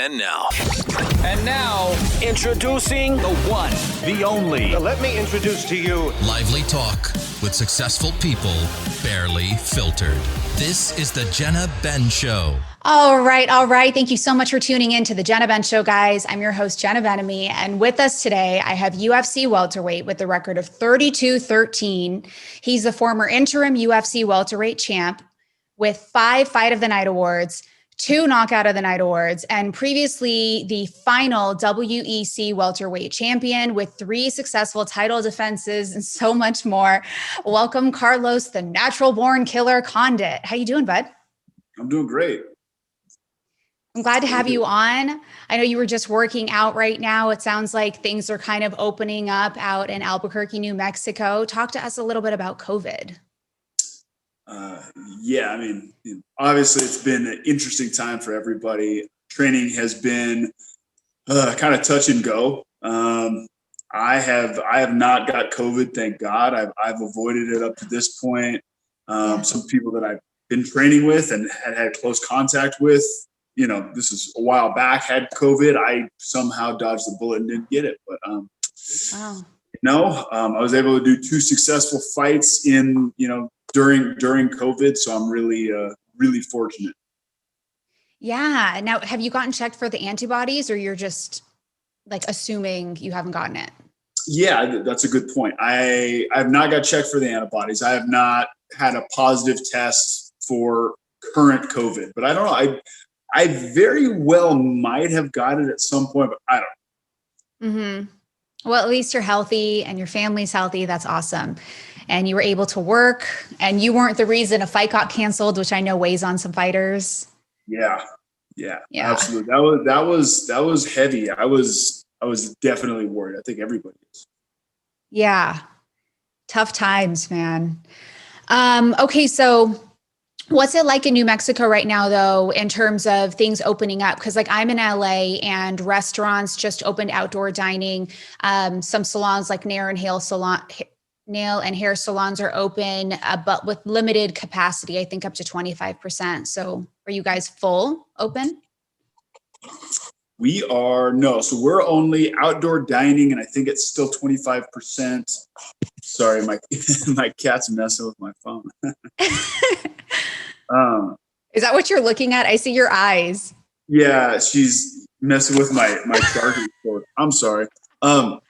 And now, introducing the one, the only. Now let me introduce to you lively talk with successful people, barely filtered. This is the Jenna Ben Show. All right. Thank you so much for tuning in to the Jenna Ben Show, guys. I'm your host, Jenna Benamy, and with us today, I have UFC Welterweight with the record of 32-13. He's the former interim UFC Welterweight champ with 5 Fight of the Night awards, 2 Knockout of the Night awards, and previously the final WEC Welterweight Champion with 3 successful title defenses and so much more. Welcome, Carlos, the natural born killer Condit. How you doing, bud? I'm doing great. I'm glad to have you on. I know you were just working out right now. It sounds like things are kind of opening up out in Albuquerque, New Mexico. Talk to us a little bit about COVID. Obviously it's been an interesting time for everybody. Training has been kind of touch and go. I have not got COVID, thank God. I've avoided it up to this point. Some people that I've been training with and had close contact with, this is a while back, had COVID. I somehow dodged the bullet and didn't get it. But I was able to do 2 successful fights during COVID. So I'm really fortunate. Yeah. Now, have you gotten checked for the antibodies, or you're just like assuming you haven't gotten it? Yeah, that's a good point. I have not got checked for the antibodies. I have not had a positive test for current COVID, but I don't know. I very well might have got it at some point, but I don't know. Mm-hmm. Well, at least you're healthy and your family's healthy. That's awesome. And you were able to work, and you weren't the reason a fight got canceled, which I know weighs on some fighters. Yeah, absolutely. That was heavy. I was definitely worried. I think everybody is. Yeah. Tough times, man. Okay. So what's it like in New Mexico right now, though, in terms of things opening up? Because I'm in LA, and restaurants just opened outdoor dining. Some salons like nail and hair salons are open, but with limited capacity, I think up to 25%. So are you guys full open? We are, no. So we're only outdoor dining, and I think it's still 25%. Sorry, my cat's messing with my phone. Is that what you're looking at? I see your eyes. Yeah, she's messing with my charger cord. I'm sorry. So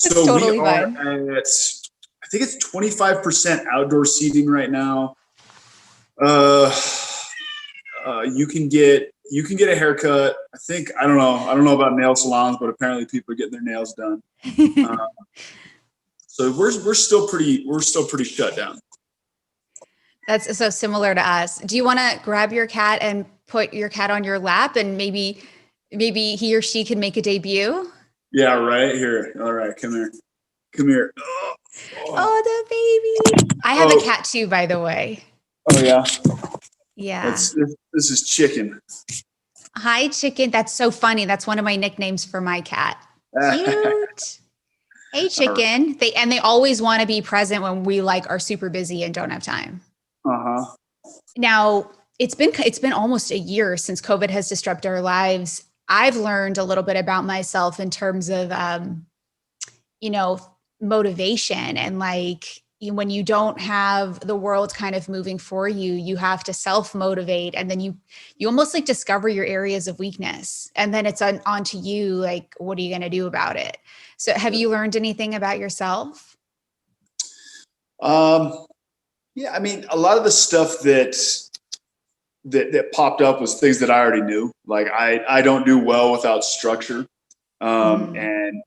totally we are fine. at, I think it's 25% outdoor seating right now. You can get a haircut. I don't know about nail salons, but apparently people are getting their nails done. So we're still pretty shut down. That's so similar to us. Do you want to grab your cat and put your cat on your lap, and maybe he or she can make a debut? Yeah, right here. All right, come here. Oh, the baby. I have a cat too, by the way. Oh yeah. Yeah. This is Chicken. Hi, Chicken. That's so funny. That's one of my nicknames for my cat. Cute. Hey, Chicken. They always want to be present when we are super busy and don't have time. Uh-huh. Now, it's been almost a year since COVID has disrupted our lives. I've learned a little bit about myself in terms of, motivation, and when you don't have the world kind of moving for you, you have to self-motivate, and then you almost discover your areas of weakness, and then it's on to you. What are you going to do about it? So have you learned anything about yourself? Yeah, a lot of the stuff that popped up was things that I already knew. I don't do well without structure. And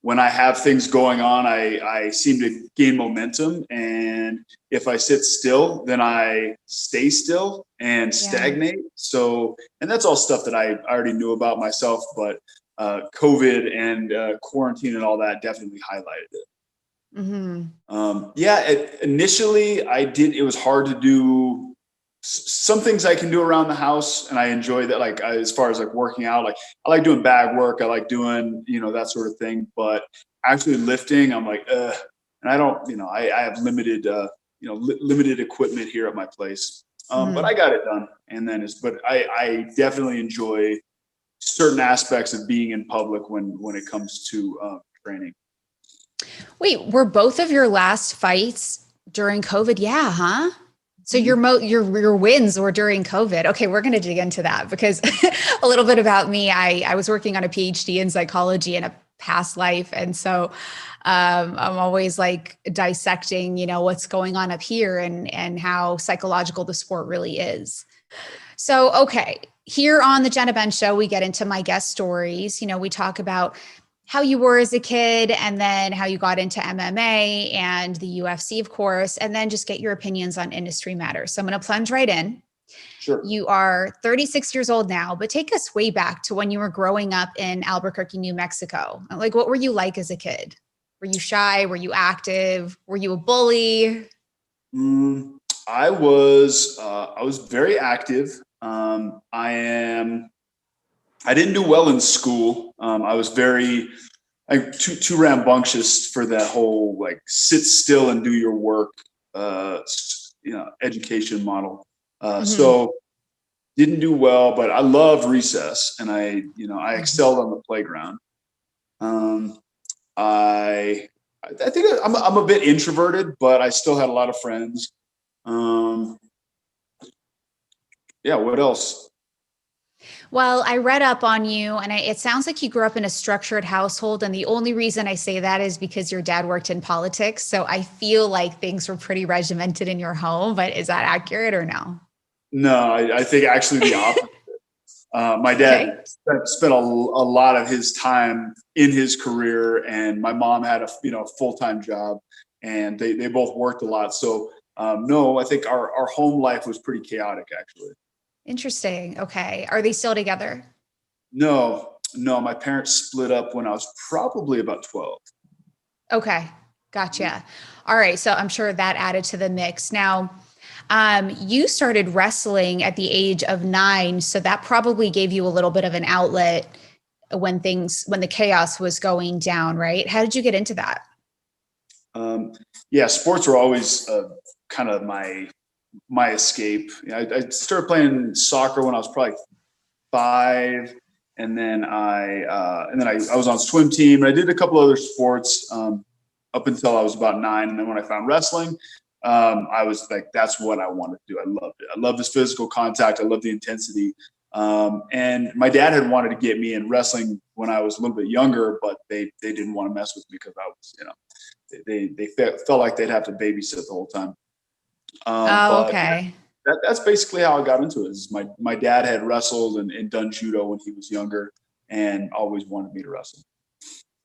when I have things going on, I seem to gain momentum. And if I sit still, then I stay still and stagnate. So, and that's all stuff that I already knew about myself, but COVID and quarantine and all that definitely highlighted it. Mm-hmm. Initially it was hard to do some things I can do around the house, and I enjoy that. As far as working out, I like doing bag work. I like doing, that sort of thing, but actually lifting, I'm and I don't, I have limited, limited equipment here at my place. But I got it done. And then but I definitely enjoy certain aspects of being in public when it comes to training. Wait, were both of your last fights during COVID? Yeah, huh? So your wins were during COVID. Okay, we're going to dig into that because a little bit about me. I was working on a PhD in psychology in a past life, and so I'm always like dissecting, what's going on up here and how psychological the sport really is. So, okay, here on the Jenna Ben Show, we get into my guest stories. We talk about how you were as a kid and then how you got into MMA and the UFC, of course, and then just get your opinions on industry matters. So I'm going to plunge right in. Sure. You are 36 years old now, but take us way back to when you were growing up in Albuquerque, New Mexico. Like, what were you like as a kid? Were you shy? Were you active? Were you a bully? I was very active. I didn't do well in school. I was too rambunctious for that whole like sit still and do your work, education model. So didn't do well, but I loved recess and I excelled on the playground. I think I'm a bit introverted, but I still had a lot of friends. What else? Well, I read up on you and it sounds like you grew up in a structured household. And the only reason I say that is because your dad worked in politics. So I feel like things were pretty regimented in your home, but is that accurate or no? No, I think actually the opposite. My dad spent a lot of his time in his career, and my mom had a full-time job, and they both worked a lot. So no, I think our home life was pretty chaotic, actually. Interesting. Okay. Are they still together? No. My parents split up when I was probably about 12. Okay. Gotcha. All right. So I'm sure that added to the mix. Now, you started wrestling at the age of 9. So that probably gave you a little bit of an outlet when the chaos was going down, right? How did you get into that? Sports were always kind of my escape. I started playing soccer when I was probably 5, and then I was on swim team. And I did a couple other sports up until I was about 9, and then when I found wrestling, I was like, that's what I wanted to do. I loved it. I love this physical contact. I love the intensity. And my dad had wanted to get me in wrestling when I was a little bit younger, but they didn't want to mess with me because I was, they felt like they'd have to babysit the whole time. Okay. That's basically how I got into it. Is my dad had wrestled and done judo when he was younger and always wanted me to wrestle.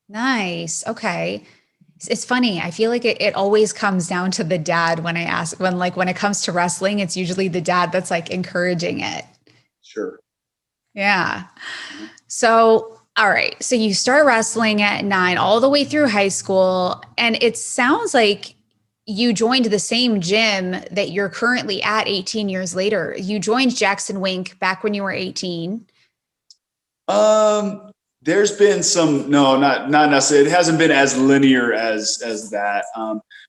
Nice. Okay. It's funny. I feel like it always comes down to the dad when it comes to wrestling, it's usually the dad that's like encouraging it. Sure. Yeah. So, all right. So you start wrestling at 9 all the way through high school. And it sounds like you joined the same gym that you're currently at 18 years later. You joined Jackson Wink back when you were 18. There's been some, no, not necessarily. It hasn't been as linear as that.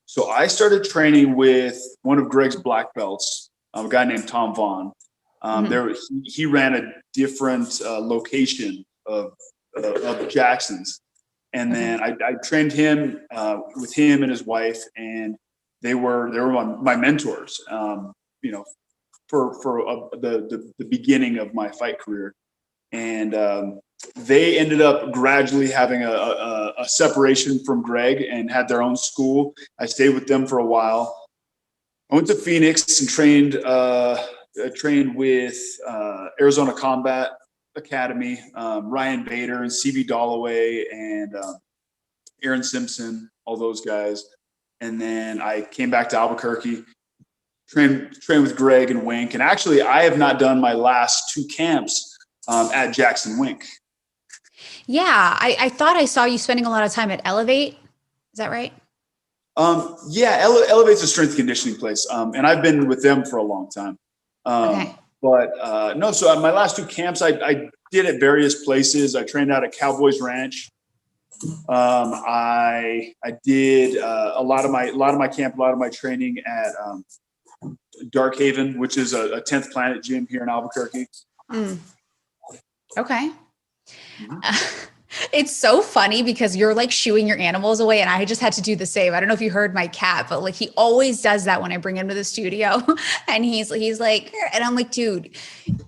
So I started training with one of Greg's black belts, a guy named Tom Vaughn. He ran a different location of Jackson's. And then I trained him with him and his wife, and they were my mentors, for the beginning of my fight career. And they ended up gradually having a separation from Greg and had their own school. I stayed with them for a while. I went to Phoenix and trained with Arizona Combat Academy, Ryan Bader and CB Dalloway and Aaron Simpson, all those guys. And then I came back to Albuquerque, trained with Greg and Wink. And actually, I have not done my last 2 camps at Jackson Wink. Yeah, I thought I saw you spending a lot of time at Elevate. Is that right? Elevate's a strength conditioning place. And I've been with them for a long time. Okay. But no, so at my last 2 camps, I did at various places. I trained out at Cowboys Ranch. I did a lot of my camp, a lot of my training at Dark Haven, which is a 10th Planet gym here in Albuquerque. Okay. It's so funny because you're like shooing your animals away, and I just had to do the same. I don't know if you heard my cat, but like he always does that when I bring him to the studio. And he's like, and I'm like, dude,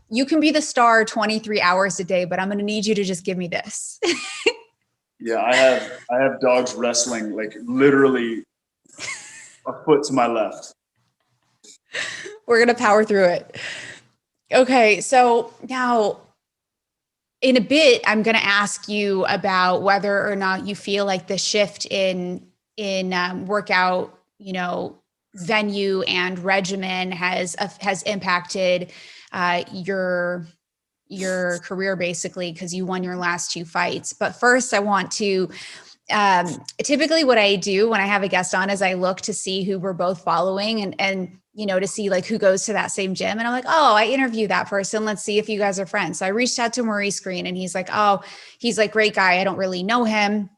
you can be the star 23 hours a day, but I'm going to need you to just give me this. Yeah, I have dogs wrestling like literally a foot to my left. We're going to power through it. Okay, so now in a bit, I'm going to ask you about whether or not you feel like the shift in workout, venue and regimen has impacted your career, basically, because you won your last 2 fights. But first, I want to typically what I do when I have a guest on is I look to see who we're both following and to see like who goes to that same gym. And I'm like, oh, I interviewed that person. Let's see if you guys are friends. So I reached out to Maurice Green, and he's like, great guy. I don't really know him.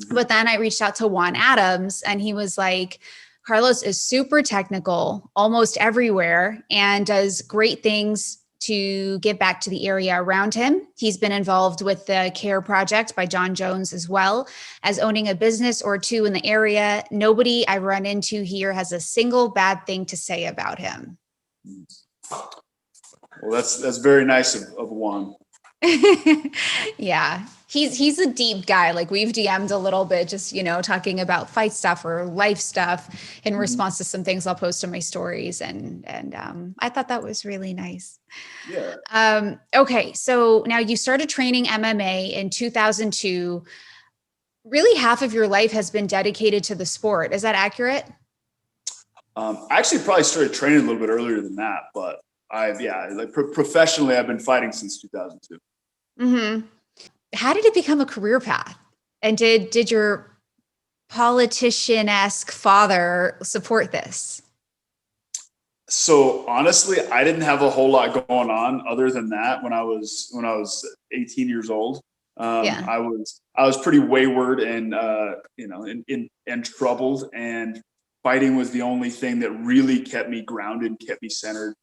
But then I reached out to Juan Adams, and he was like, Carlos is super technical almost everywhere and does great things to give back to the area around him. He's been involved with the CARE project by John Jones, as well as owning a business or 2 in the area. Nobody I've run into here has a single bad thing to say about him. Well, that's very nice of Juan. Yeah, he's a deep guy. Like we've DM'd a little bit, just talking about fight stuff or life stuff in response to some things I'll post on my stories, and I thought that was really nice. Yeah. Okay, so now you started training MMA in 2002. Really, half of your life has been dedicated to the sport. Is that accurate? I actually probably started training a little bit earlier than that, but professionally, I've been fighting since 2002. Mm-hmm. How did it become a career path? And did your politician-esque father support this? So honestly, I didn't have a whole lot going on other than that when I was 18 years old. I was pretty wayward and and troubled, and fighting was the only thing that really kept me grounded, kept me centered.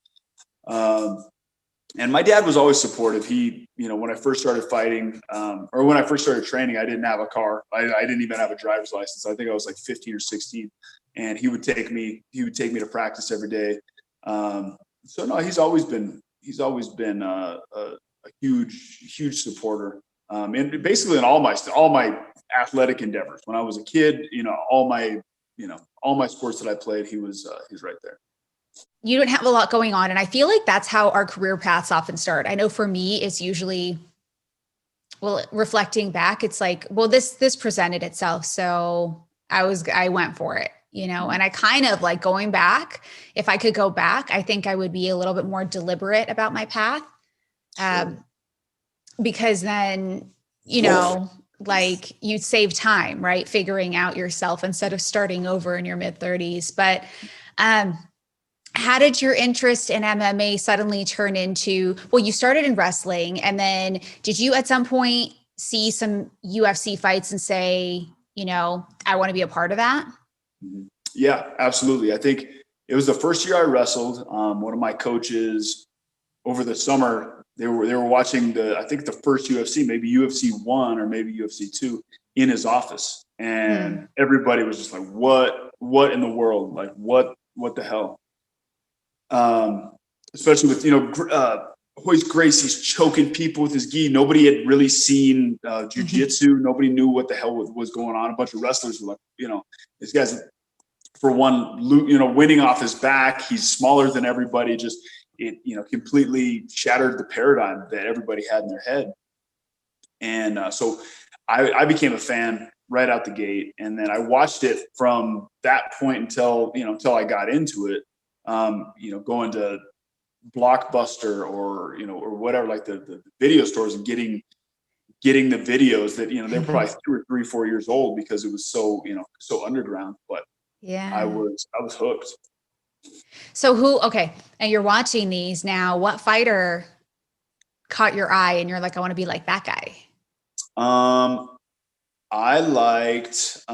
And my dad was always supportive. He, when I first started fighting, or when I first started training, I didn't have a car. I didn't even have a driver's license. I think I was like 15 or 16, and he would take me to practice every day. So no, he's always been a huge supporter. And basically in all my athletic endeavors. When I was a kid, all my sports that I played, he's right there. You don't have a lot going on. And I feel like that's how our career paths often start. I know for me, it's usually, reflecting back, it's like, this presented itself. So I went for it, and I kind of like going back. If I could go back, I think I would be a little bit more deliberate about my path. Sure. Because then, like you'd save time, right? Figuring out yourself instead of starting over in your mid-30s. But, how did your interest in MMA suddenly turn into, you started in wrestling, and then did you at some point see some UFC fights and say, I want to be a part of that? Yeah, absolutely. I think it was the first year I wrestled. One of my coaches over the summer, they were watching I think the first UFC, maybe UFC 1 or maybe UFC 2 in his office. And everybody was just like, what in the world? Like, what the hell? Especially with, Royce Gracie's choking people with his gi. Nobody had really seen jiu-jitsu. Nobody knew what the hell was going on. A bunch of wrestlers were like, this guy's, for one, winning off his back. He's smaller than everybody. Just, it completely shattered the paradigm that everybody had in their head. And so I became a fan right out the gate. And then I watched it from that point until I got into it. Going to Blockbuster or whatever, like the video stores, and getting the videos that, they're probably 2 or 3, 4 years old because it was so underground, but yeah, I was hooked. So and you're watching these now, what fighter caught your eye and you're like, I want to be like that guy? I liked,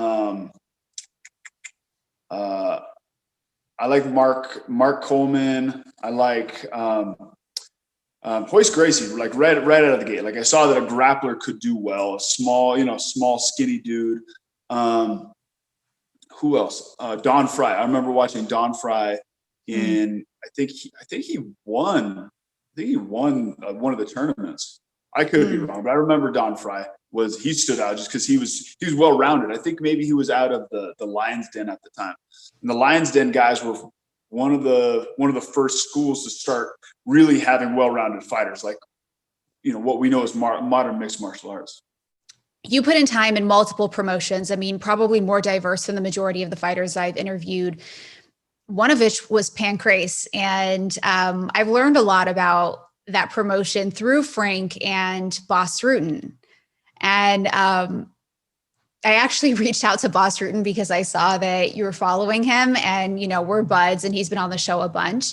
I like Mark Coleman. I like Hoist Gracie, like right out of the gate. Like I saw that a grappler could do well, a small, skinny dude. Who else? Don Fry. I remember watching Don Fry in, I think he won one of the tournaments. I could be wrong, but I remember Don Fry he stood out just because he was well-rounded. I think maybe he was out of the Lions Den at the time. And the Lions Den guys were one of the first schools to start really having well-rounded fighters, like, what we know as modern mixed martial arts. You put in time in multiple promotions. I mean, probably more diverse than the majority of the fighters I've interviewed, one of which was Pancrase. And I've learned a lot about that promotion through Frank and Boss Rutten. And I actually reached out to Boss Rutten because I saw that you were following him and, we're buds and he's been on the show a bunch.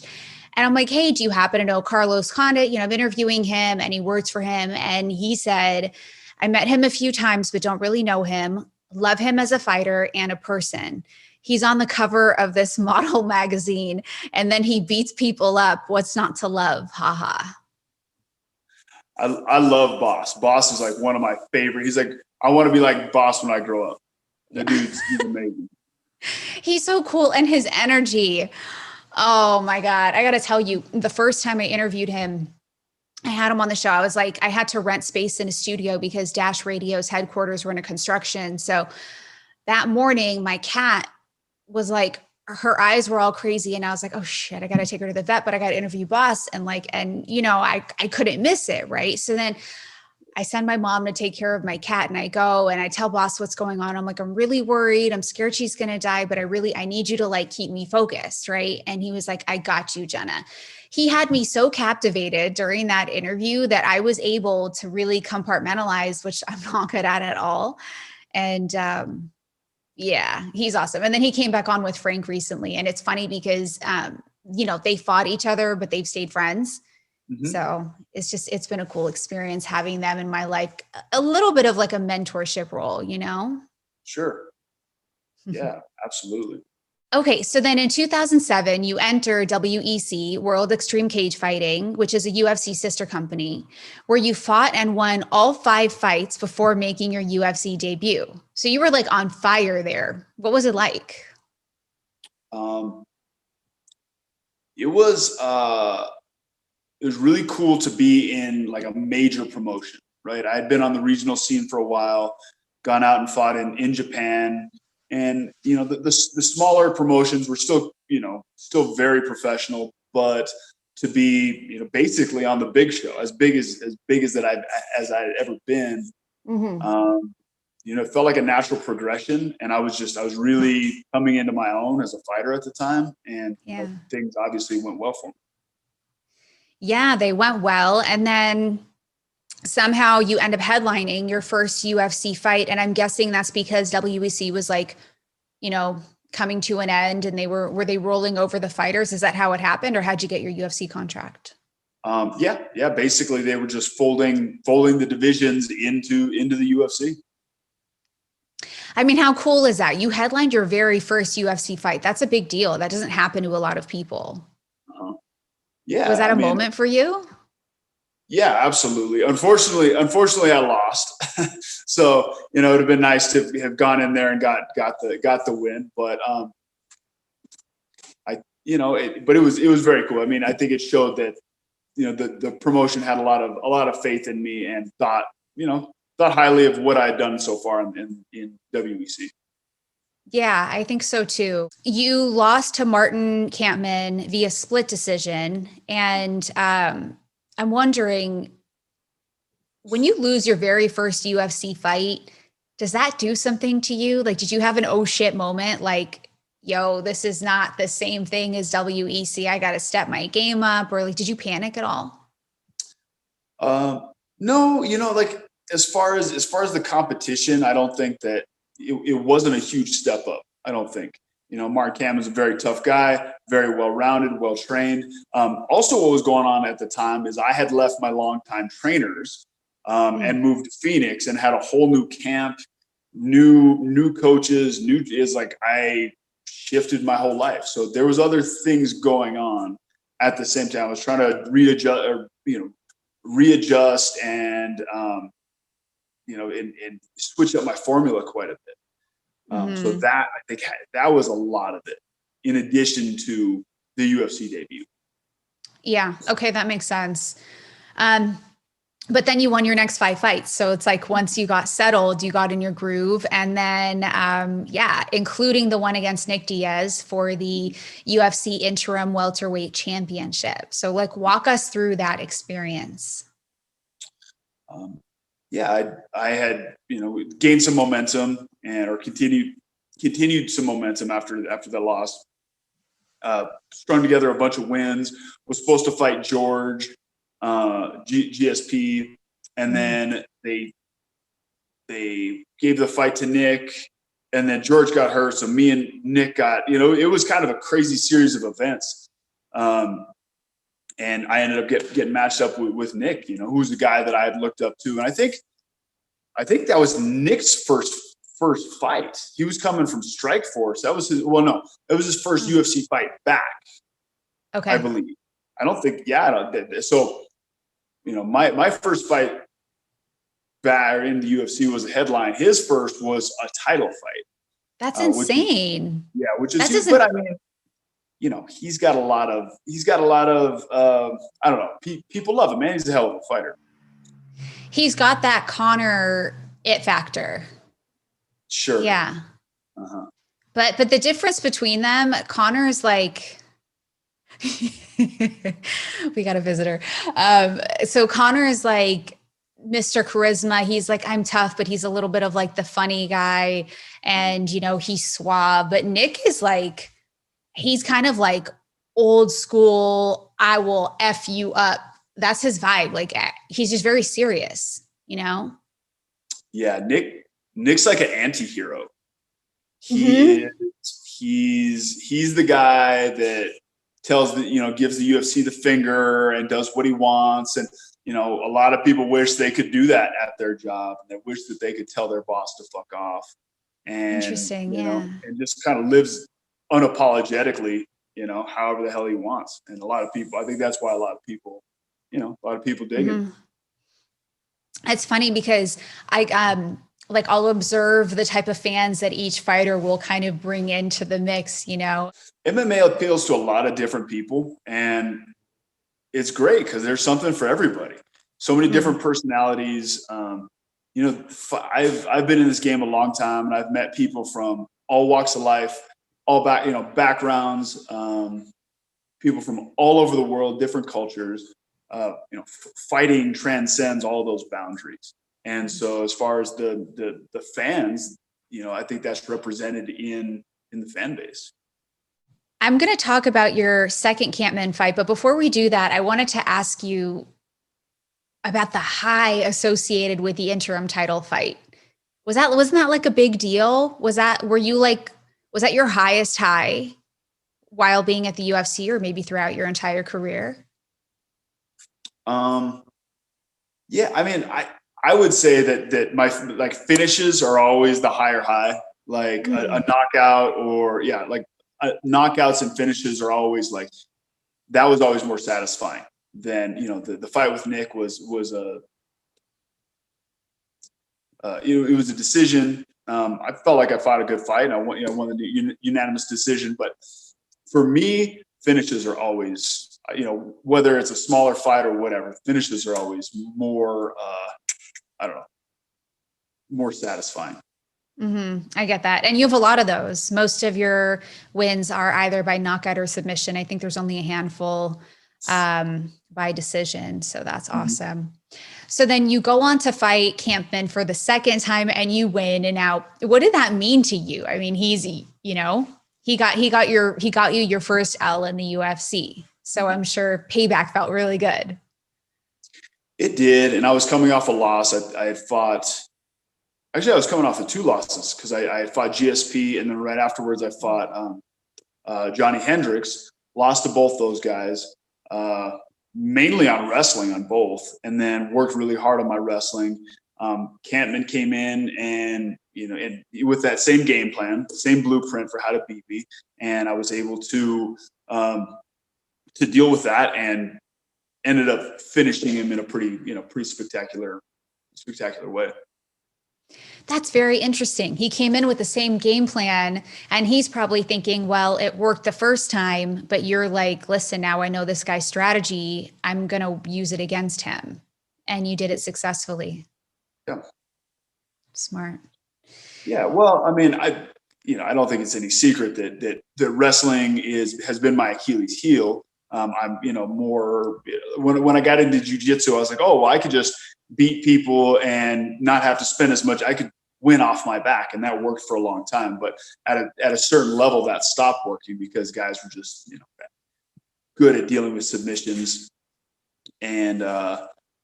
And I'm like, hey, do you happen to know Carlos Condit? I'm interviewing him, any words for him? And he said, I met him a few times, but don't really know him. Love him as a fighter and a person. He's on the cover of this model magazine and then he beats people up. What's not to love? Haha. I love Boss. Boss is like one of my favorite. He's like, I want to be like Boss when I grow up. That dude's amazing. He's so cool. And his energy. Oh my God. I got to tell you, the first time I interviewed him, I had him on the show. I was like, I had to rent space in a studio because Dash Radio's headquarters were in a construction. So that morning, my cat was like, her eyes were all crazy. And I was like, oh shit, I got to take her to the vet, but I got to interview Boss. And I couldn't miss it. Right. So then I send my mom to take care of my cat and I go and I tell Boss what's going on. I'm like, I'm really worried. I'm scared she's going to die, but I need you to keep me focused. Right. And he was like, I got you, Jenna. He had me so captivated during that interview that I was able to really compartmentalize, which I'm not good at all. And, yeah, he's awesome. And then he came back on with Frank recently. And it's funny because, they fought each other, but they've stayed friends. Mm-hmm. So it's been a cool experience having them in my life, a little bit of like a mentorship role, Sure. Yeah, absolutely. Okay. So then in 2007, you enter WEC, World Extreme Cage Fighting, which is a UFC sister company, where you fought and won all 5 fights before making your UFC debut. So you were like on fire there. What was it like? It was really cool to be in like a major promotion, right? I had been on the regional scene for a while, gone out and fought in Japan. And, the smaller promotions were still very professional, but to be, basically on the big show, as big as that I'd ever been, mm-hmm. It felt like a natural progression. And I was really coming into my own as a fighter at the time. And things obviously went well for me. Yeah, they went well. And then somehow you end up headlining your first UFC fight. And I'm guessing that's because WEC was coming to an end and were they rolling over the fighters? Is that how it happened? Or how'd you get your UFC contract? Yeah. Basically they were just folding the divisions into the UFC. I mean, how cool is that? You headlined your very first UFC fight. That's a big deal. That doesn't happen to a lot of people. Yeah. Was that a moment for you? Yeah, absolutely. Unfortunately, I lost. So, it would have been nice to have gone in there and got the win. But it was very cool. I mean, I think it showed that, the promotion had a lot of faith in me and thought highly of what I had done so far in WEC. Yeah, I think so too. You lost to Martin Kampman via split decision. And I'm wondering, when you lose your very first UFC fight, does that do something to you? Like, did you have an oh shit moment? Like, yo, this is not the same thing as WEC. I got to step my game up. Or did you panic at all? No, as far as the competition, I don't think that it wasn't a huge step up. I don't think. Mark Cam is a very tough guy, very well-rounded, well-trained. Also, what was going on at the time is I had left my longtime trainers and moved to Phoenix and had a whole new camp, new coaches, I shifted my whole life. So there was other things going on at the same time. I was trying to readjust or readjust and, and switch up my formula quite a bit. So that, I think that was a lot of it in addition to the UFC debut. Yeah. Okay. That makes sense. But then you won your next 5 fights. So it's like, once you got settled, you got in your groove, and then, including the one against Nick Diaz for the UFC Interim Welterweight Championship. So like, walk us through that experience. I had, gained some momentum or continued some momentum after the loss. Strung together a bunch of wins, was supposed to fight George, GSP, and then they gave the fight to Nick, and then George got hurt. So me and Nick got, it was kind of a crazy series of events. And I ended up getting matched up with Nick, who's the guy that I had looked up to. And I think that was Nick's first fight. He was coming from Strikeforce. That was it was his first UFC fight back. Okay. I believe. I don't think, so, my first fight back in the UFC was a headline. His first was a title fight. That's insane. Which is, but I mean, he's got a lot of, I don't know. People love him, man. He's a hell of a fighter. He's got that Conor it factor. Sure. Yeah. But the difference between them, Conor is like, we got a visitor. So Conor is like Mr. Charisma. He's like, I'm tough, but he's a little bit of like the funny guy, and he's suave. But Nick is like, he's kind of like old school. I will F you up. That's his vibe. Like, he's just very serious, Yeah, Nick's like an anti-hero. He's the guy that tells gives the UFC the finger and does what he wants. And, a lot of people wish they could do that at their job, and they wish that they could tell their boss to fuck off. And, interesting. And just kind of lives unapologetically, however the hell he wants. And a lot of people, I think that's why a lot of people dig it. It's funny because I'll observe the type of fans that each fighter will kind of bring into the mix, MMA appeals to a lot of different people, and it's great because there's something for everybody. So many different personalities. I've been in this game a long time, and I've met people from all walks of life, all backgrounds, people from all over the world, different cultures. Fighting transcends all those boundaries. And so as far as the fans, I think that's represented in the fan base. I'm going to talk about your second Campman fight, but before we do that, I wanted to ask you about the high associated with the interim title fight. Wasn't that like a big deal? Was that your highest high while being at the UFC, or maybe throughout your entire career? Yeah, I mean, I would say that my finishes are always the higher high, like a knockout, or knockouts and finishes are always that was always more satisfying than, the fight with Nick was it was a decision. I felt like I fought a good fight, and I won the unanimous decision. But for me, finishes are always, whether it's a smaller fight or whatever, finishes are always more, more satisfying. I get that. And you have a lot of those. Most of your wins are either by knockout or submission. I think there's only a handful by decision. So that's awesome. So then you go on to fight Campman for the second time and you win. And now, what did that mean to you? I mean, he got you your first L in the UFC. So I'm sure payback felt really good. It did. And I was coming off a loss. I was coming off of 2 losses, because I had fought GSP, and then right afterwards I fought Johnny Hendricks, lost to both those guys, mainly on wrestling on both, and then worked really hard on my wrestling. Campman came in and, and with that same game plan, same blueprint for how to beat me. And I was able to deal with that and ended up finishing him in a pretty spectacular way. That's very interesting. He came in with the same game plan, and he's probably thinking, well, it worked the first time, but you're like, listen, now I know this guy's strategy. I'm going to use it against him. And you did it successfully. Yeah. Smart. Yeah. Well, I mean, I don't think it's any secret that wrestling has been my Achilles heel. I'm, more when I got into jiu-jitsu, I was like, oh, well, I could just beat people and not have to spend as much. I could win off my back, and that worked for a long time. But at a certain level, that stopped working because guys were just good at dealing with submissions, and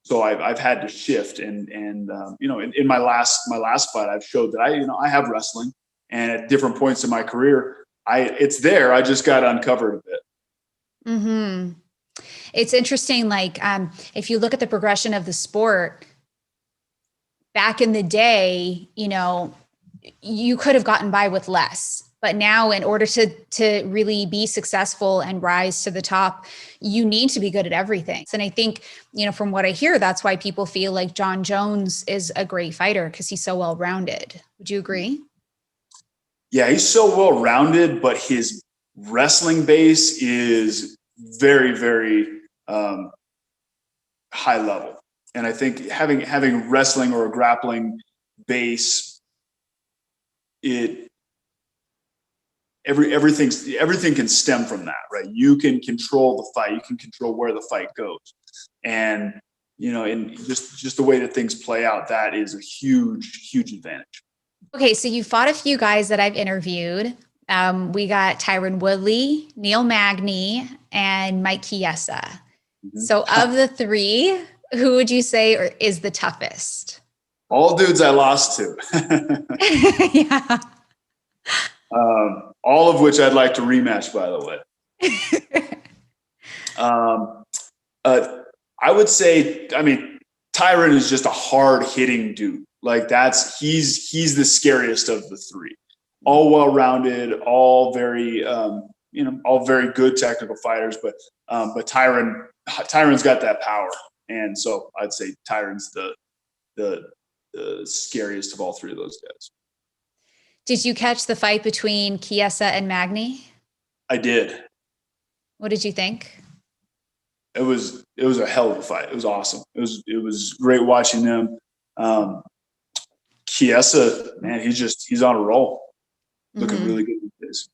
so I've had to shift. And in my last fight, I've showed that I have wrestling, and at different points in my career, it's there. I just got uncovered a bit. Mm-hmm. It's interesting. Like, if you look at the progression of the sport back in the day, you could have gotten by with less, but now in order to really be successful and rise to the top, you need to be good at everything. And I think, from what I hear, that's why people feel like Jon Jones is a great fighter, because he's so well-rounded. Would you agree? Yeah, he's so well-rounded, but his wrestling base is very, very high level. And I think having wrestling or a grappling base, everything can stem from that, right? You can control the fight, you can control where the fight goes, and and just the way that things play out, that is a huge advantage. Okay, so you fought a few guys that I've interviewed. We got Tyron Woodley, Neil Magny, and Mike Chiesa. Mm-hmm. So of the three, who would you say is the toughest? All dudes I lost to. Yeah. All of which I'd like to rematch, by the way. I would say, Tyron is just a hard hitting dude. Like he's the scariest of the three. All well-rounded, all very, all very good technical fighters, but Tyron's got that power. And so I'd say Tyron's the scariest of all three of those guys. Did you catch the fight between Chiesa and Magny? I did. What did you think? It was a hell of a fight. It was awesome. It was great watching them. Chiesa, man, he's on a roll. Looking really good these days.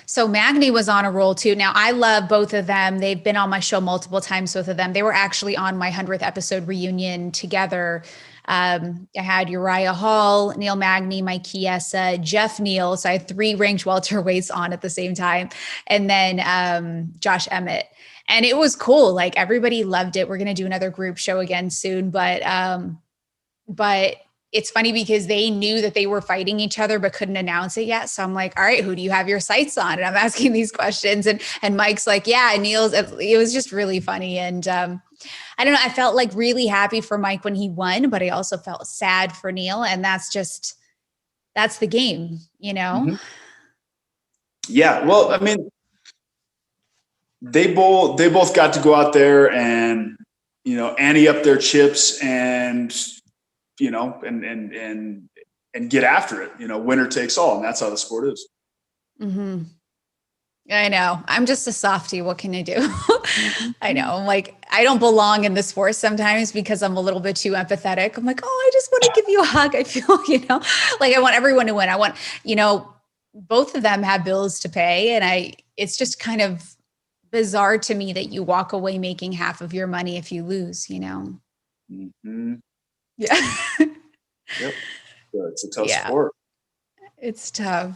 So Magny was on a roll too. Now, I love both of them. They've been on my show multiple times, both of them. They were actually on my 100th episode reunion together. I had Uriah Hall, Neil Magny, Mike Chiesa, Jeff Neal. So I had 3 ranked welterweights on at the same time. And then Josh Emmett. And it was cool. Like, everybody loved it. We're going to do another group show again soon. But it's funny because they knew that they were fighting each other, but couldn't announce it yet. So I'm like, all right, who do you have your sights on? And I'm asking these questions, and Mike's like, yeah, Neil's. It was just really funny. And I don't know, I felt like really happy for Mike when he won, but I also felt sad for Neil. And that's the game, Mm-hmm. Yeah. Well, they both got to go out there and, ante up their chips and, and get after it, winner takes all. And that's how the sport is. Mm-hmm. I know. I'm just a softie. What can I do? I know. I'm like, I don't belong in the sport sometimes because I'm a little bit too empathetic. I'm like, oh, I just want to give you a hug. I feel, like I want everyone to win. I want, both of them have bills to pay. And it's just kind of bizarre to me that you walk away making half of your money if you lose, Mm-hmm. Yeah. Yep. It's a tough sport. It's tough.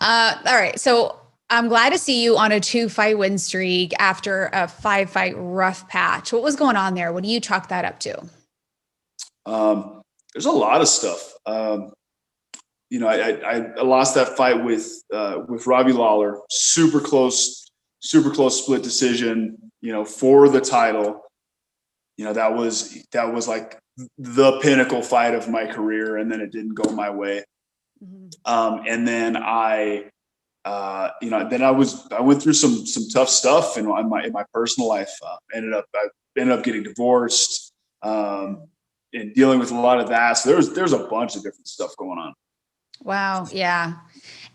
All right. So I'm glad to see you on a 2-fight win streak after a 5-fight rough patch. What was going on there? What do you chalk that up to? There's a lot of stuff. I lost that fight with Robbie Lawler, super close split decision, for the title. That was like the pinnacle fight of my career, and then it didn't go my way. Mm-hmm. And then I then I went through some tough stuff in my personal life. I ended up getting divorced, and dealing with a lot of that. So there's a bunch of different stuff going on. Wow. Yeah.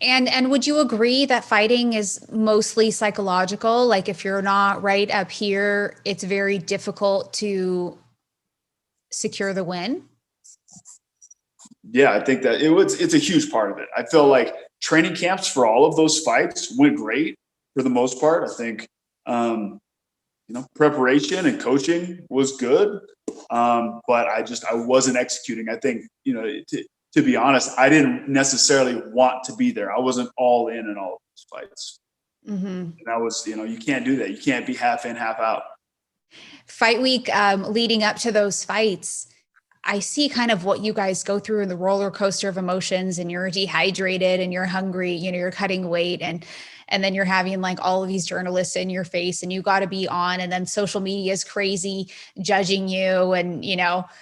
And would you agree that fighting is mostly psychological? Like if you're not right up here, it's very difficult to secure the win? Yeah, I think that it's a huge part of it. I feel like training camps for all of those fights went great for the most part. I think, preparation and coaching was good. But I wasn't executing. I think, to be honest, I didn't necessarily want to be there. I wasn't all in all of those fights. Mm-hmm. And that was, you can't do that. You can't be half in, half out. Fight week, leading up to those fights, I see kind of what you guys go through in the roller coaster of emotions, and you're dehydrated and you're hungry, you're cutting weight, and then you're having like all of these journalists in your face and you got to be on, and then social media is crazy judging you and,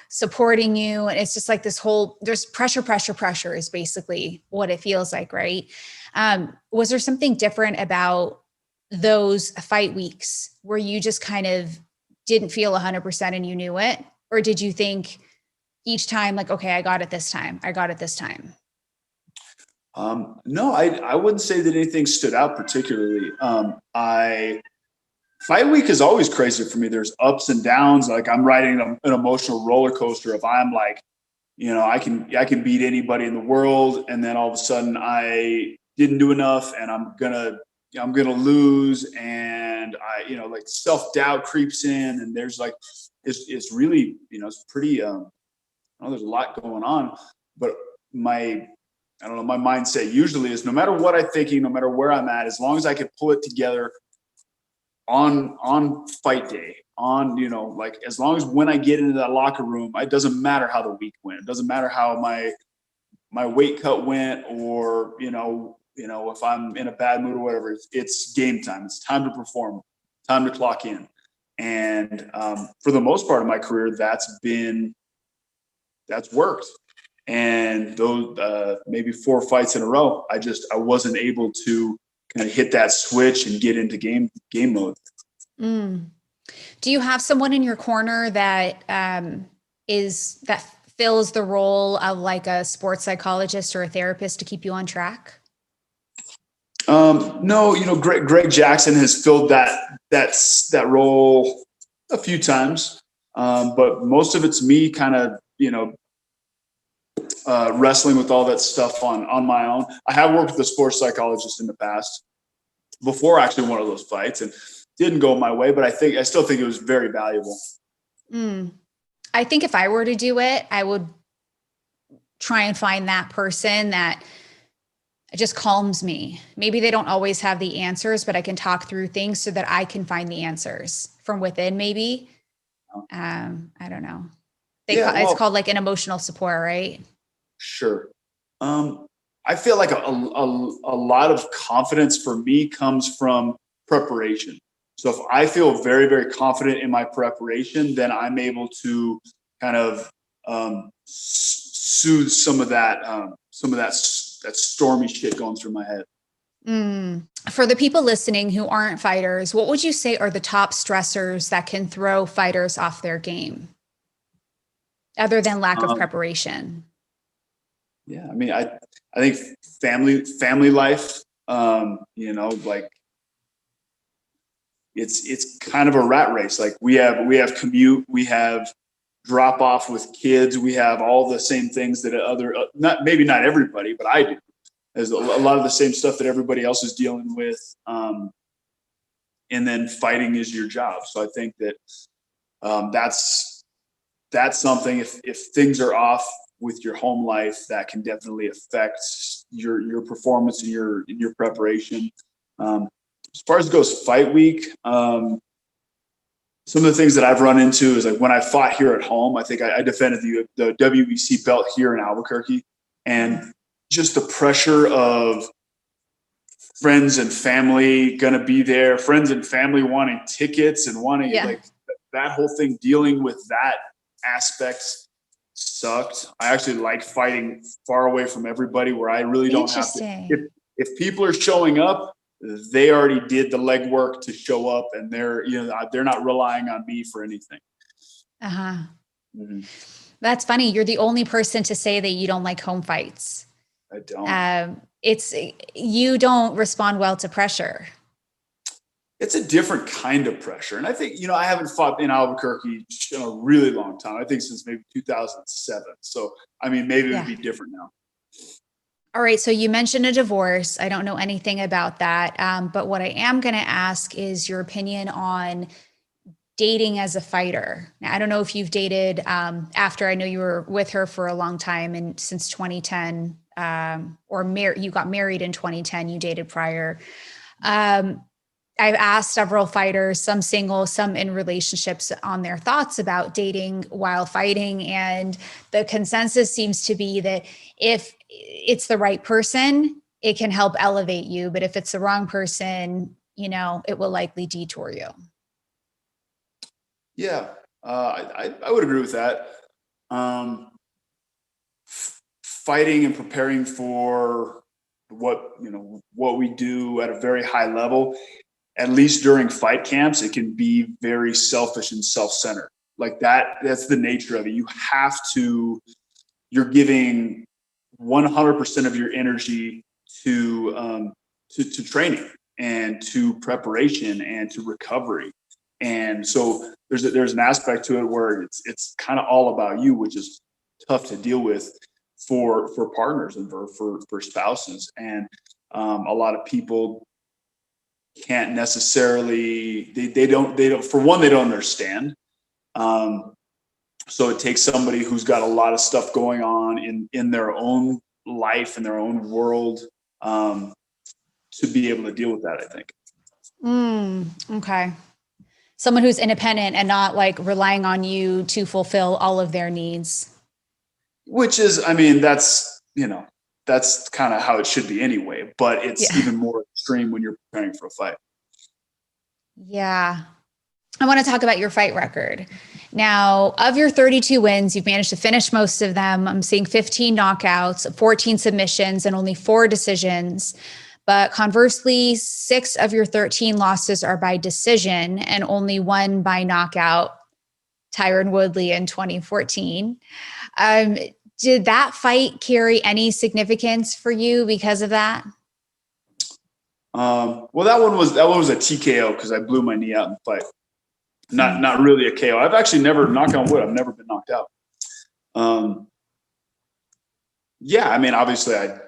supporting you. And it's just like there's pressure is basically what it feels like. Right. Was there something different about those fight weeks where you just kind of didn't feel 100% and you knew it? Or did you think each time like, okay, I got it this time. No, I wouldn't say that anything stood out particularly. Fight week is always crazy for me. There's ups and downs. Like I'm riding an emotional roller coaster. If I'm like, I can beat anybody in the world, and then all of a sudden I didn't do enough, and I'm gonna lose, and like self-doubt creeps in, and there's like it's really it's pretty there's a lot going on, but my mindset usually is no matter what I'm thinking, no matter where I'm at, as long as I can pull it together on fight day, like as long as when I get into that locker room, it doesn't matter how the week went. It doesn't matter how my weight cut went, or, if I'm in a bad mood or whatever, it's game time. It's time to perform, time to clock in. And for the most part of my career, that's worked. And those maybe 4 fights in a row, I wasn't able to kind of hit that switch and get into game mode. Do you have someone in your corner that fills the role of like a sports psychologist or a therapist to keep you on track? No, Greg Jackson has filled that role a few times, but most of it's me kind of wrestling with all that stuff on my own. I have worked with a sports psychologist in the past before actually one of those fights, and didn't go my way, but I still think it was very valuable. I think if I were to do it, I would try and find that person that just calms me. Maybe they don't always have the answers, but I can talk through things so that I can find the answers from within, maybe. I don't know. It's called like an emotional support, right? Sure. I feel like a lot of confidence for me comes from preparation. So if I feel very, very confident in my preparation, then I'm able to kind of soothe some of that stormy shit going through my head. For the people listening who aren't fighters, what would you say are the top stressors that can throw fighters off their game, other than lack of preparation? Yeah, I mean, I think family life, like it's kind of a rat race. Like we have commute, we have drop off with kids, we have all the same things that maybe not everybody, but I do. There's a lot of the same stuff that everybody else is dealing with. And then fighting is your job. So I think that that's something, if things are off with your home life, that can definitely affect your performance and your preparation. As far as it goes fight week, some of the things that I've run into is like when I fought here at home, I think I defended the WEC belt here in Albuquerque, and just the pressure of friends and family going to be there, friends and family wanting tickets and wanting like that whole thing, dealing with that aspect sucked. I actually like fighting far away from everybody, where I really don't have to. if people are showing up, they already did the legwork to show up, and they're not relying on me for anything. Uh-huh. Mm-hmm. That's funny. You're the only person to say that you don't like home fights. I don't. You don't respond well to pressure. It's a different kind of pressure. And I think, I haven't fought in Albuquerque in a really long time. I think since maybe 2007. So, maybe it would be different now. All right. So you mentioned a divorce. I don't know anything about that. But what I am going to ask is your opinion on dating as a fighter. Now, I don't know if you've dated after. I know you were with her for a long time, and since 2010, you got married in 2010, you dated prior. I've asked several fighters, some single, some in relationships, on their thoughts about dating while fighting. And the consensus seems to be that if it's the right person, it can help elevate you. But if it's the wrong person, it will likely detour you. Yeah, I would agree with that. Fighting and preparing for what we do at a very high level, at least during fight camps, it can be very selfish and self-centered. Like that's the nature of it. You're giving 100% of your energy to training and to preparation and to recovery. And so there's an aspect to it where it's kind of all about you, which is tough to deal with for partners and for spouses. And a lot of people can't necessarily, they don't for one, they don't understand. So it takes somebody who's got a lot of stuff going on in their own life, in their own world, to be able to deal with that, I think. Okay. Someone who's independent and not like relying on you to fulfill all of their needs. Which is, that's kind of how it should be anyway, but it's even more extreme when you're preparing for a fight. Yeah. I want to talk about your fight record. Now, of your 32 wins, you've managed to finish most of them. I'm seeing 15 knockouts, 14 submissions, and only 4 decisions. But conversely, 6 of your 13 losses are by decision and only 1 by knockout, Tyron Woodley in 2014. Did that fight carry any significance for you because of that? Well, that one was a TKO because I blew my knee out in the fight. Not really a KO. I've actually never, knock on wood, I've never been knocked out. Obviously I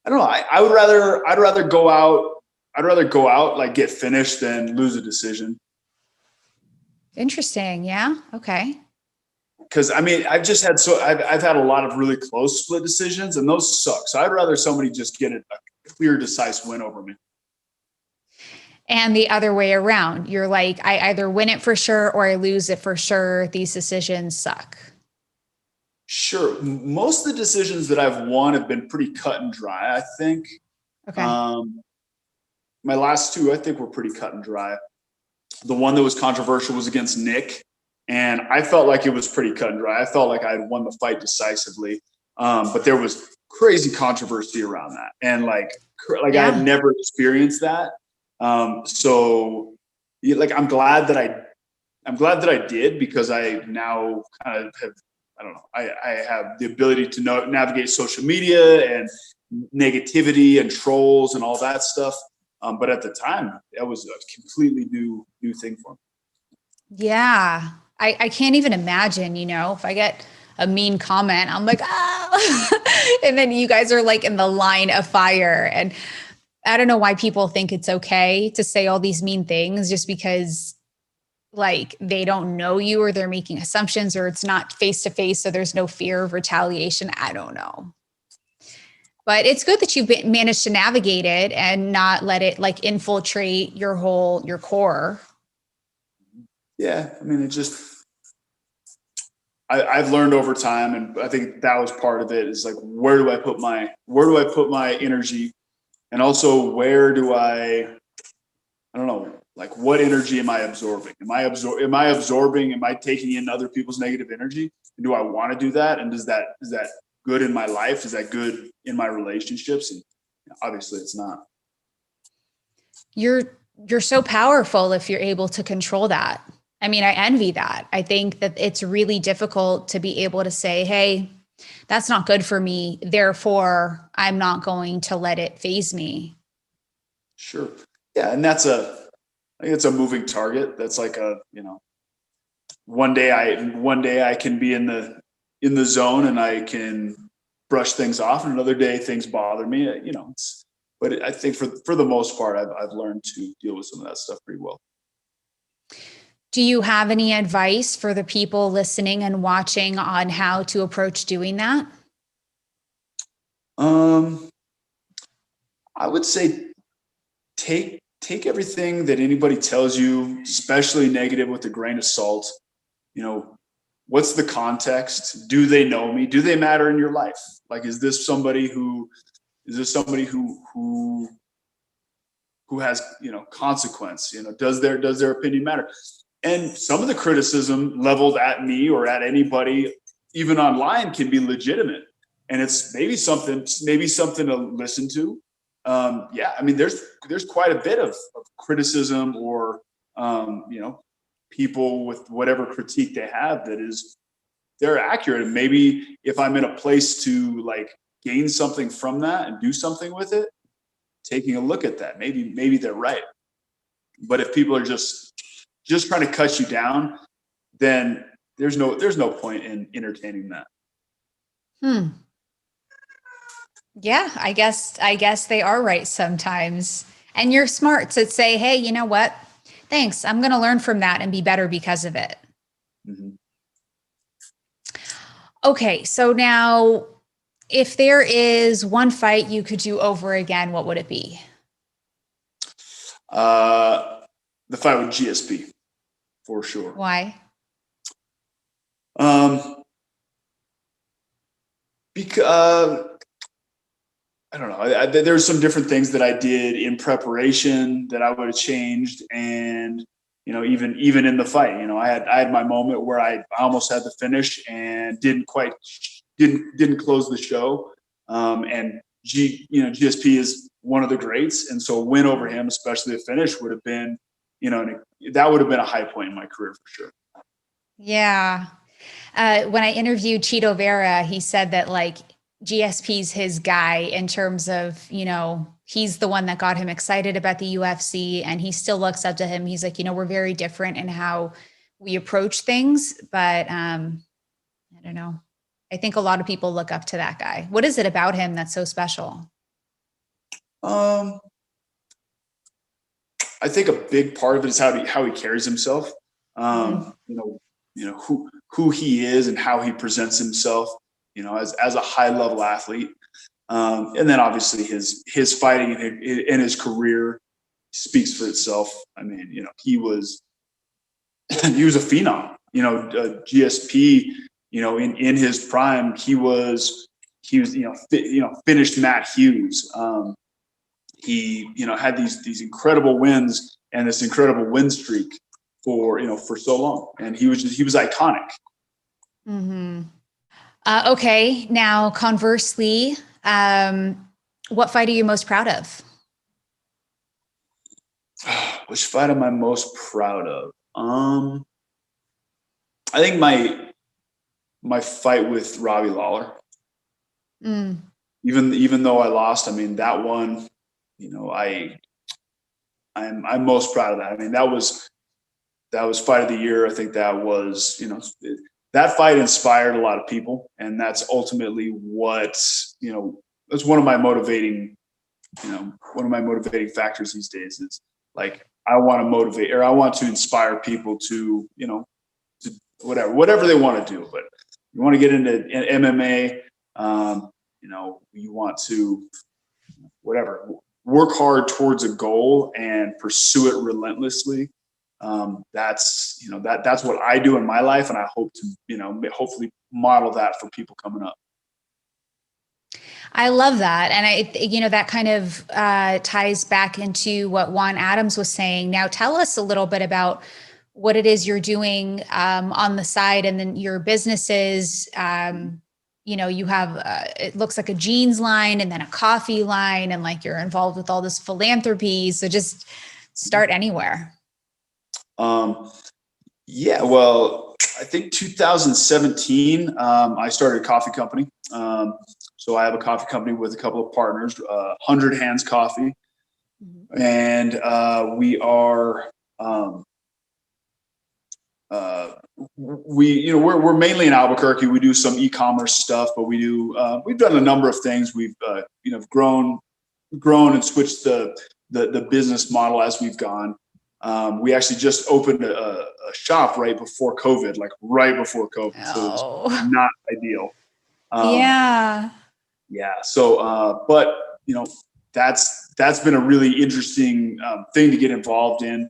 don't know. I'd rather go out like get finished than lose a decision. Interesting. Yeah. Okay. Because I've had a lot of really close split decisions, and those suck. So I'd rather somebody just get a clear, decisive win over me. And the other way around, you're like, I either win it for sure or I lose it for sure. These decisions suck. Sure. Most of the decisions that I've won have been pretty cut and dry, I think. Okay. My last 2, I think, were pretty cut and dry. The one that was controversial was against Nick, and I felt like it was pretty cut and dry. I felt like I had won the fight decisively, but there was crazy controversy around that, and I had never experienced that. So I'm glad that I did, because I now kind of have, I have the ability to navigate social media and negativity and trolls and all that stuff. But at the time, that was a completely new thing for me. Yeah. I can't even imagine, if I get a mean comment, I'm like, and then you guys are like in the line of fire. And I don't know why people think it's okay to say all these mean things just because they don't know you, or they're making assumptions, or it's not face to face. So there's no fear of retaliation. I don't know. But it's good that you've managed to navigate it and not let it infiltrate your core. Yeah. I've learned over time, and I think that was part of it, is where do I put my energy? And also, where do I don't know, what energy am I absorbing? Am I absorbing, am I taking in other people's negative energy? And do I want to do that? And is that good in my life? Is that good in my relationships? Obviously it's not. You're so powerful if you're able to control that. I mean, I envy that. I think that it's really difficult to be able to say, hey, that's not good for me. Therefore, I'm not going to let it phase me. Sure. Yeah. And I think it's a moving target. That's like one day I can be in the zone and I can brush things off, and another day things bother me, but I think for the most part, I've learned to deal with some of that stuff pretty well. Do you have any advice for the people listening and watching on how to approach doing that? I would say take everything that anybody tells you, especially negative, with a grain of salt. What's the context? Do they know me? Do they matter in your life? Like, is this somebody who has, consequence? Does their opinion matter? And some of the criticism leveled at me or at anybody, even online, can be legitimate. And it's maybe something to listen to. I mean, there's quite a bit of criticism or, people with whatever critique they have they're accurate. And maybe if I'm in a place to like gain something from that and do something with it, taking a look at that, maybe they're right. But if people are just trying to cut you down, then there's no point in entertaining that. Yeah, I guess they are right sometimes. And you're smart to say, hey, you know what? Thanks. I'm going to learn from that and be better because of it. Mm-hmm. Okay. So now, if there is one fight you could do over again, what would it be? The fight with GSP, for sure. Why? Because I don't know. There's some different things that I did in preparation that I would have changed, and even in the fight, I had my moment where I almost had the finish and didn't close the show. And GSP is one of the greats, and so a win over him, especially the finish, would have been, that would have been a high point in my career for sure. Yeah. When I interviewed Cheeto Vera, he said that like GSP's his guy in terms of, he's the one that got him excited about the UFC, and he still looks up to him. He's like, we're very different in how we approach things, but I don't know. I think a lot of people look up to that guy. What is it about him that's so special? I think a big part of it is how he carries himself. Who he is and how he presents himself, as a high level athlete. And then obviously his fighting and his career speaks for itself. I mean, he was a phenom, GSP, in his prime, he was, finished Matt Hughes. He, had these incredible wins and this incredible win streak for so long. And he was iconic. Mm-hmm. Okay. Now, conversely, what fight are you most proud of? Which fight am I most proud of? I think my fight with Robbie Lawler. Even though I lost, I mean, that one, I'm most proud of that. I mean, that was fight of the year. I think that was, that fight inspired a lot of people, and that's ultimately what, that's one of my motivating factors these days is like, I want to motivate, or I want to inspire people to, to whatever they want to do. But you want to get into MMA, you want to, work hard towards a goal and pursue it relentlessly. That's what I do in my life. And I hope to, hopefully model that for people coming up. I love that. And that kind of ties back into what Juan Adams was saying. Now tell us a little bit about what it is you're doing on the side, and then your businesses, you have, it looks like a jeans line and then a coffee line, and like you're involved with all this philanthropy. So just start anywhere. Yeah, well, I think 2017, I started a coffee company. So I have a coffee company with a couple of partners, 100 Hands Coffee. Mm-hmm. And we are, we're mainly in Albuquerque. We do some e-commerce stuff, but we've done a number of things. We've, grown and switched the business model as we've gone. We actually just opened a shop right before COVID. So it's not ideal. Yeah. Yeah. So, but that's been a really interesting thing to get involved in.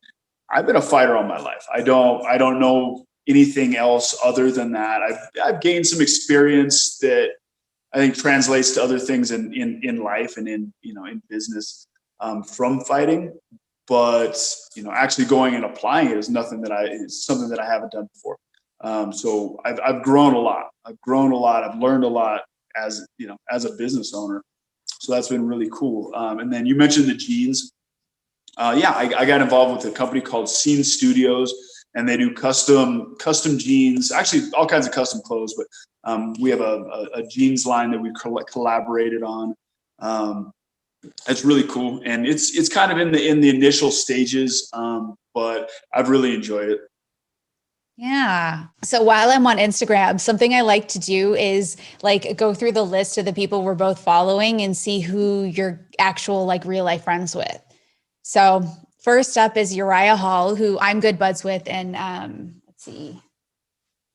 I've been a fighter all my life. I don't know anything else other than that. I've gained some experience that I think translates to other things in life and in business from fighting. But actually going and applying it is something that I haven't done before. So I've grown a lot. I've learned a lot as a business owner. So that's been really cool. And then you mentioned the jeans. I got involved with a company called Sene Studios, and they do custom jeans, actually all kinds of custom clothes. But we have a jeans line that we collaborated on. It's really cool, and it's kind of in the initial stages, but I've really enjoyed it. Yeah. So while I'm on Instagram, something I like to do is like go through the list of the people we're both following and see who you're actual like real life friends with. So first up is Uriah Hall, who I'm good buds with. And let's see,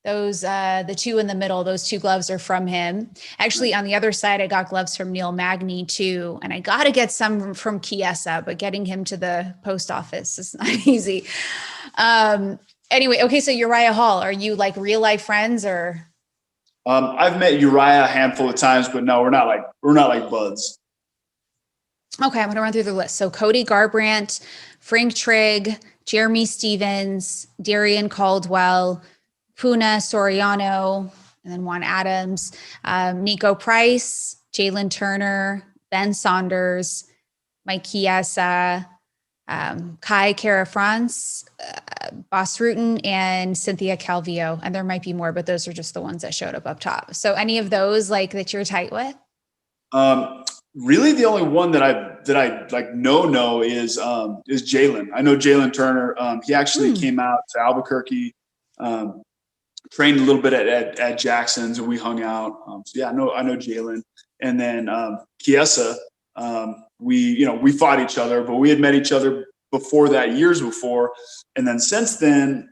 those, the two in the middle, those two gloves are from him. Actually, on the other side, I got gloves from Neil Magny too. And I got to get some from Chiesa, but getting him to the post office is not easy. Anyway, okay. So Uriah Hall, are you like real life friends or? I've met Uriah a handful of times, but no, we're not like buds. Okay, I'm going to run through the list. So Cody Garbrandt, Frank Trigg, Jeremy Stevens, Darian Caldwell, Puna Soriano, and then Juan Adams, Nico Price, Jalen Turner, Ben Saunders, Mike Chiesa, Kai Kara-France, Boss Rutten, and Cynthia Calvillo. And there might be more, but those are just the ones that showed up top. So any of those like that you're tight with? Really the only one that I like know is Jalen. I know Jalen Turner. He actually came out to Albuquerque, trained a little bit at Jackson's, and we hung out. So yeah, I know Jalen. And then Chiesa, we fought each other, but we had met each other before that, years before. And then since then,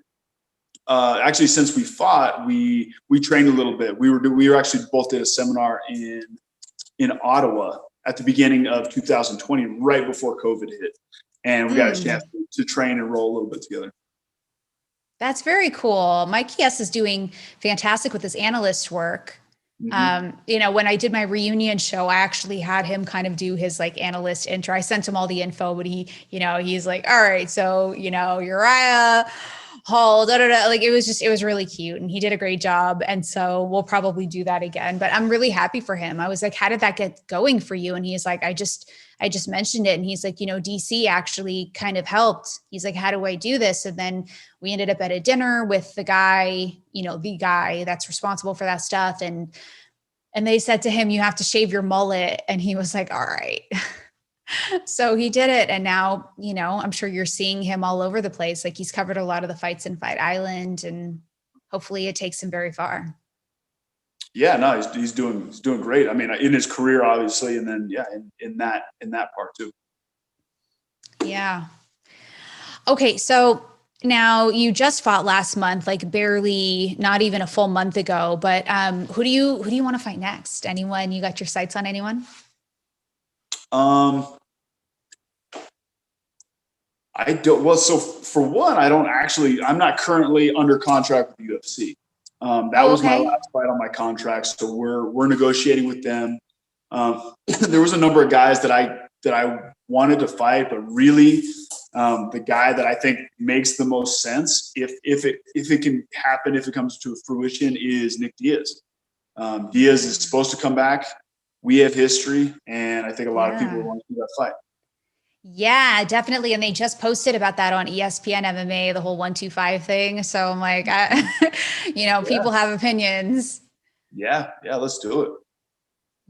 actually since we fought, we trained a little bit. We were actually both did a seminar in Ottawa at the beginning of 2020, right before COVID hit. And we got a chance to train and roll a little bit together. That's very cool. Mike Chiesa is doing fantastic with his analyst work. Mm-hmm. When I did my reunion show, I actually had him kind of do his like analyst intro. I sent him all the info, but he's like, all right, so, Uriah Hall, like it was really cute and he did a great job. And so we'll probably do that again, but I'm really happy for him. I was like, how did that get going for you? And he's like, I just mentioned it. And he's like, DC actually kind of helped. He's like, how do I do this? And then we ended up at a dinner with the guy, the guy that's responsible for that stuff. And they said to him, you have to shave your mullet. And he was like, all right. So he did it. And now, I'm sure you're seeing him all over the place. Like he's covered a lot of the fights in Fight Island and hopefully it takes him very far. Yeah, no, he's doing great. I mean, in his career, obviously. And then, yeah, in that part too. Yeah. Okay. So now you just fought last month, like barely, not even a full month ago, but who do you want to fight next? Anyone, you got your sights on anyone? I don't. Well, so for one, I'm not currently under contract with UFC. That was my last fight on my contract. So we're negotiating with them. There was a number of guys that I wanted to fight, but really, the guy that I think makes the most sense, if it can happen, if it comes to fruition, is Nick Diaz. Diaz is supposed to come back. We have history, and I think a lot of people want to see that fight. Yeah, definitely. And they just posted about that on ESPN MMA, the whole 125 thing. So I'm like, people have opinions. Yeah, let's do it.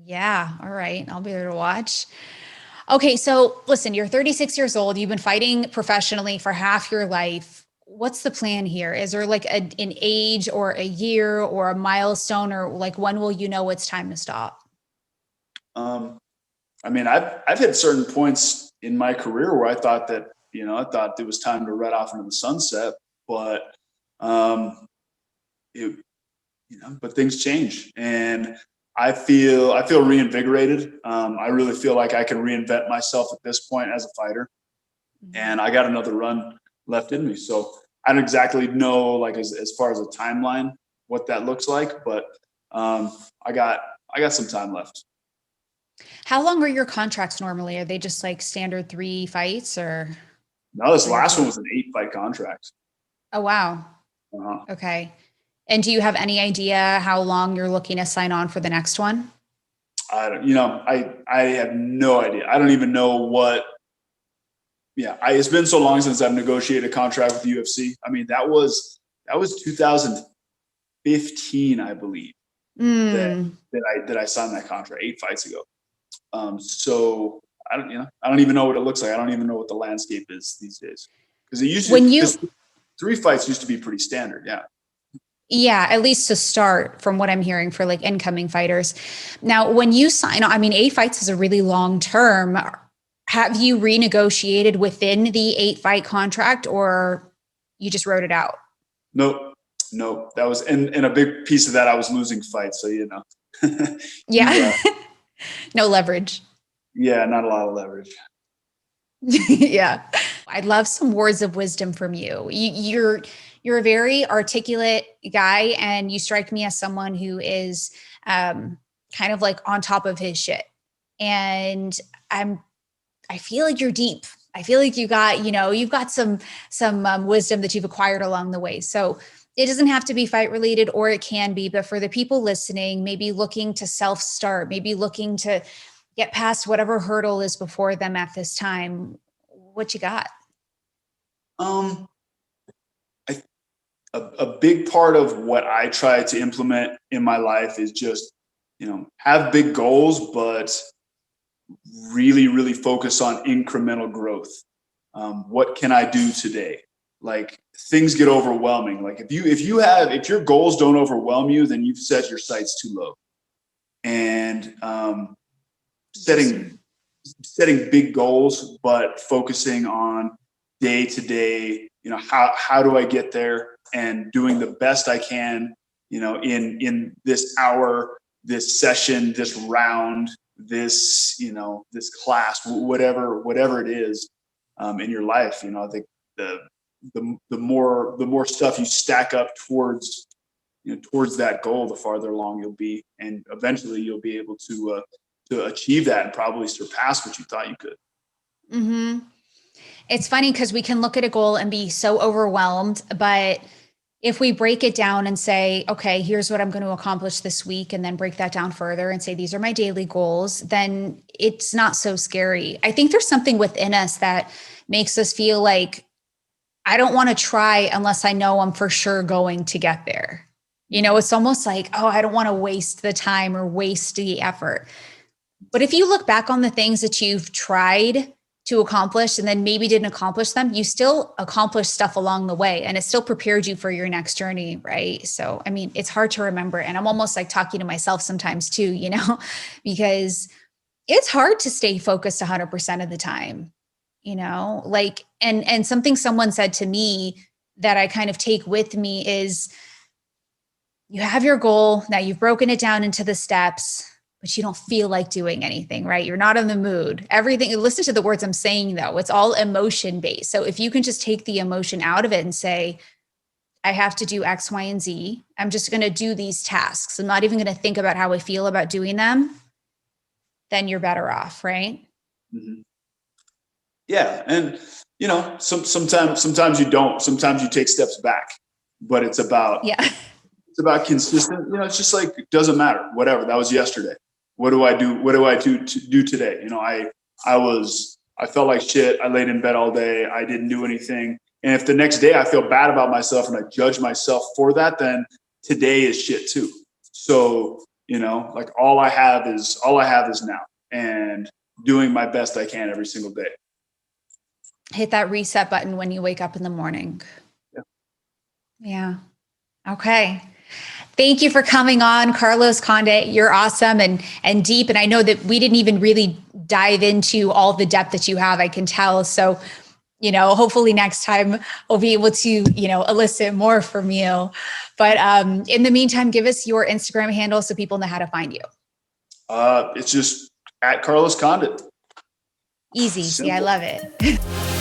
Yeah. All right. I'll be there to watch. Okay. So listen, you're 36 years old. You've been fighting professionally for half your life. What's the plan here? Is there like an age or a year or a milestone, or like when will you know it's time to stop? I've hit certain points in my career where I thought that, I thought it was time to ride off into the sunset, but, but things change, and I feel reinvigorated. I really feel like I can reinvent myself at this point as a fighter, and I got another run left in me. So I don't exactly know, like, as far as a timeline, what that looks like, but I got some time left. How long are your contracts normally? Are they just like standard 3 fights, or? No, this last one was an 8-fight contract. Oh, wow. Uh-huh. Okay. And do you have any idea how long you're looking to sign on for the next one? I have no idea. I don't even know what. Yeah, it's been so long since I've negotiated a contract with the UFC. I mean, that was 2015, I believe, that I signed that contract 8 fights ago. So I don't even know what it looks like. I don't even know what the landscape is these days, because it used to. 3 fights used to be pretty standard. Yeah. Yeah, at least to start, from what I'm hearing, for like incoming fighters. Now, when you sign on, 8 fights is a really long term. Have you renegotiated within the 8-fight contract, or you just wrote it out? Nope. That was, and a big piece of that, I was losing fights. So, Yeah. No leverage. Yeah. Not a lot of leverage. Yeah. I'd love some words of wisdom from you. You're a very articulate guy, and you strike me as someone who is kind of like on top of his shit. And I feel like you're deep. I feel like you've got some wisdom that you've acquired along the way. So it doesn't have to be fight related, or it can be, but for the people listening, maybe looking to self-start, maybe looking to get past whatever hurdle is before them at this time, what you got? A big part of what I try to implement in my life is just, have big goals, but really, really focus on incremental growth. What can I do today? Like, things get overwhelming. Like, if your goals don't overwhelm you, then you've set your sights too low. And setting big goals, but focusing on day to day, how do I get there, and doing the best I can, in this hour, this session, this round, this, this class, whatever it is, in your life. I think the more stuff you stack up towards that goal, the farther along you'll be, and eventually you'll be able to achieve that and probably surpass what you thought you could. Mm-hmm. It's funny because we can look at a goal and be so overwhelmed, but if we break it down and say, okay, here's what I'm going to accomplish this week, and then break that down further and say, these are my daily goals, then it's not so scary. I think there's something within us that makes us feel like, I don't want to try unless I know I'm for sure going to get there. It's almost like, oh, I don't want to waste the time or waste the effort. But if you look back on the things that you've tried to accomplish and then maybe didn't accomplish them, you still accomplished stuff along the way, and it still prepared you for your next journey, right? So, it's hard to remember. And I'm almost like talking to myself sometimes too, because it's hard to stay focused 100% of the time, like, and something someone said to me that I kind of take with me is, you have your goal. Now you've broken it down into the steps, but you don't feel like doing anything, right? You're not in the mood. Everything, listen to the words I'm saying though. It's all emotion based. So if you can just take the emotion out of it and say, I have to do X, Y, and Z. I'm just going to do these tasks. I'm not even going to think about how I feel about doing them. Then you're better off, right? Mm-hmm. Yeah. And, sometimes you don't, sometimes you take steps back, but it's about about consistent. You know, it's just like, it doesn't matter. Whatever. That was yesterday. What do I do? What do I do today? You know, I felt like shit. I laid in bed all day. I didn't do anything. And if the next day I feel bad about myself and I judge myself for that, then today is shit too. So, you know, like all I have is now, and doing my best I can every single day. Hit that reset button when you wake up in the morning. Yeah. Okay. Thank you for coming on, Carlos Condit. You're awesome and deep. And I know that we didn't even really dive into all the depth that you have, I can tell. So, you know, hopefully next time we'll be able to, you know, elicit more from you. But in the meantime, give us your Instagram handle so people know how to find you. It's just at Carlos Condit. Easy. Simple. See, I love it.